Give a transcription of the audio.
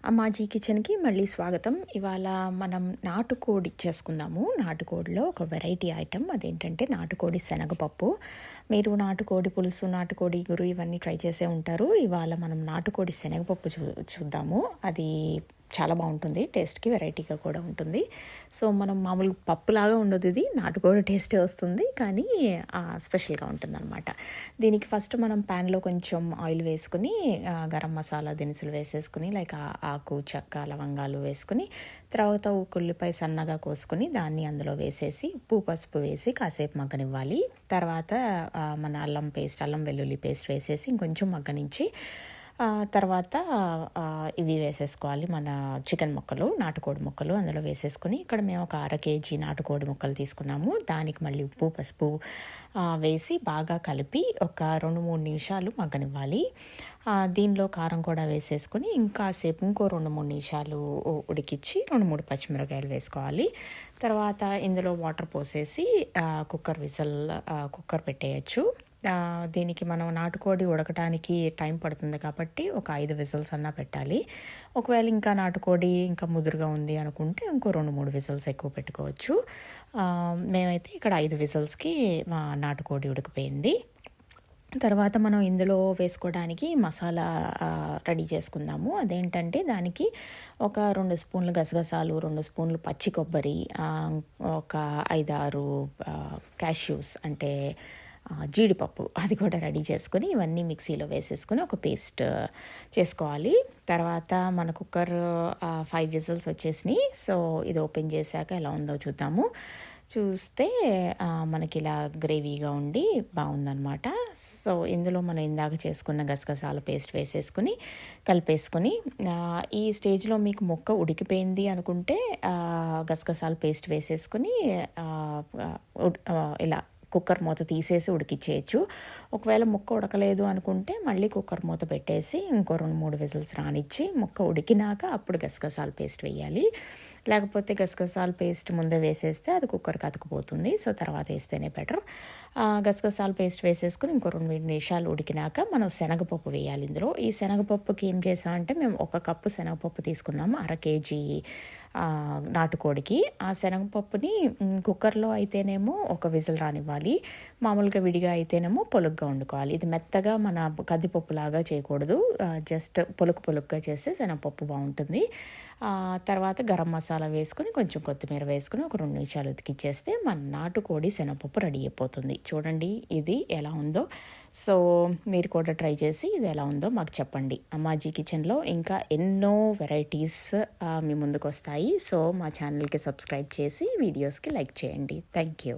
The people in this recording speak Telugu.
అమ్మాజీ కిచెన్కి మళ్ళీ స్వాగతం. ఇవాళ మనం నాటుకోడి చేసుకుందాము. నాటుకోడిలో ఒక వెరైటీ ఐటెం అదేంటంటే నాటుకోడి శనగపప్పు. మీరు నాటుకోడి పులుసు, నాటుకోడి ఇగురు ఇవన్నీ ట్రై చేసే ఉంటారు. ఇవాళ మనం నాటుకోడి శనగపప్పు చూద్దాము. అది చాలా బాగుంటుంది, టేస్ట్కి వెరైటీగా కూడా ఉంటుంది. సో మనం మామూలు పప్పులాగా ఉండదు, ఇది నాటుకోడి టేస్టే వస్తుంది, కానీ స్పెషల్గా ఉంటుంది అనమాట. దీనికి ఫస్ట్ మనం ప్యాన్లో కొంచెం ఆయిల్ వేసుకుని గరం మసాలా దినుసులు వేసేసుకుని లైక్ ఆకు, చెక్క, లవంగాలు వేసుకుని తర్వాత ఉల్లిపాయ సన్నగా కోసుకొని దాన్ని అందులో వేసేసి ఉప్పు, పసుపు వేసి కాసేపు మగ్గనివ్వాలి. తర్వాత మన అల్లం వెల్లుల్లి పేస్ట్ వేసేసి ఇంకొంచెం మగ్గనించి తర్వాత ఇవి వేసేసుకోవాలి, మన చికెన్ ముక్కలు, నాటుకోడి ముక్కలు అందులో వేసేసుకొని, ఇక్కడ మేము ఒక 1/2 kg నాటుకోడి ముక్కలు తీసుకున్నాము. దానికి మళ్ళీ ఉప్పు, పసుపు వేసి బాగా కలిపి ఒక 2-3 నిమిషాలు మగ్గనివ్వాలి. దీనిలో కారం కూడా వేసేసుకొని ఇంకాసేపు ఇంకో 2-3 నిమిషాలు ఉడికించి 2-3 పచ్చిమిరకాయలు వేసుకోవాలి. తర్వాత ఇందులో వాటర్ పోసేసి కుక్కర్ పెట్టేయచ్చు. దీనికి మనం నాటుకోడి ఉడకటానికి టైం పడుతుంది కాబట్టి ఒక 5 విజిల్స్ అన్నా పెట్టాలి. ఒకవేళ ఇంకా నాటుకోడి ఇంకా ముదురుగా ఉంది అనుకుంటే ఇంకో 2-3 విజిల్స్ ఎక్కువ పెట్టుకోవచ్చు. మేమైతే ఇక్కడ 5 విజిల్స్కి మా నాటుకోడి ఉడికిపోయింది. తర్వాత మనం ఇందులో వేసుకోవడానికి మసాలా రెడీ చేసుకుందాము. అదేంటంటే దానికి ఒక 2 స్పూన్లు గసగసాలు, 2 స్పూన్లు పచ్చి కొబ్బరి, ఒక 5-6 క్యాష్యూస్ అంటే జీడిపప్పు అది కూడా రెడీ చేసుకొని ఇవన్నీ మిక్సీలో వేసేసుకొని ఒక పేస్ట్ చేసుకోవాలి. తర్వాత మన కుక్కర్ 5 విజిల్స్ వచ్చేసినాయి. సో ఇది ఓపెన్ చేశాక ఎలా ఉందో చూద్దాము. చూస్తే మనకి ఇలా గ్రేవీగా ఉండి బాగుందన్నమాట. సో ఇందులో మనం ఇందాక చేసుకున్న గసగసాల పేస్ట్ వేసేసుకుని కలిపేసుకొని, ఈ స్టేజ్లో మీకు ముక్క ఉడికిపోయింది అనుకుంటే గసగసాల పేస్ట్ వేసేసుకుని ఇలా కుక్కర్ మూత తీసేసి ఉడికిచ్చేయచ్చు. ఒకవేళ ముక్క ఉడకలేదు అనుకుంటే మళ్ళీ కుక్కర్ మూత పెట్టేసి ఇంకో 2-3 విజిల్స్ రానిచ్చి ముక్క ఉడికినాక అప్పుడు గసగసాల పేస్ట్ వేయాలి. లేకపోతే గసగసాల పేస్ట్ ముందే వేసేస్తే అది కుక్కర్కి అతుకుపోతుంది. సో తర్వాత వేస్తేనే బెటర్. గసగసాల పేస్ట్ వేసేసుకుని ఇంకో 2 నిమిషాలు ఉడికినాక మనం శనగపప్పు వేయాలి ఇందులో. ఈ శనగపప్పుకి ఏం చేసామంటే మేము 1 కప్పు శనగపప్పు తీసుకున్నాము 1/2 kg నాటుకోడికి. ఆ శనగపప్పుని కుక్కర్లో అయితేనేమో ఒక విజిల్ రానివ్వాలి, మామూలుగా విడిగా అయితేనేమో పొలుగ్గా వండుకోవాలి. ఇది మెత్తగా మన కందిపప్పులాగా చేయకూడదు, జస్ట్ పొలుగ్గా చేస్తే శనగపప్పు బాగుంటుంది. తర్వాత గరం మసాలా వేసుకొని కొంచెం కొత్తిమీర వేసుకుని ఒక 2 నిమిషాలు ఉతికిచ్చేస్తే మన నాటుకోడి శనగపప్పు రెడీ అయిపోతుంది. చూడండి ఇది ఎలా ఉందో. సో మీరు కూడా ట్రై చేసి ఇది ఎలా ఉందో మాకు చెప్పండి. అమ్మాజీ కిచెన్లో ఇంకా ఎన్నో వెరైటీస్ మీ ముందుకు వస్తాయి. సో మా ఛానల్కి సబ్స్క్రైబ్ చేసి వీడియోస్కి లైక్ చేయండి. Thank you.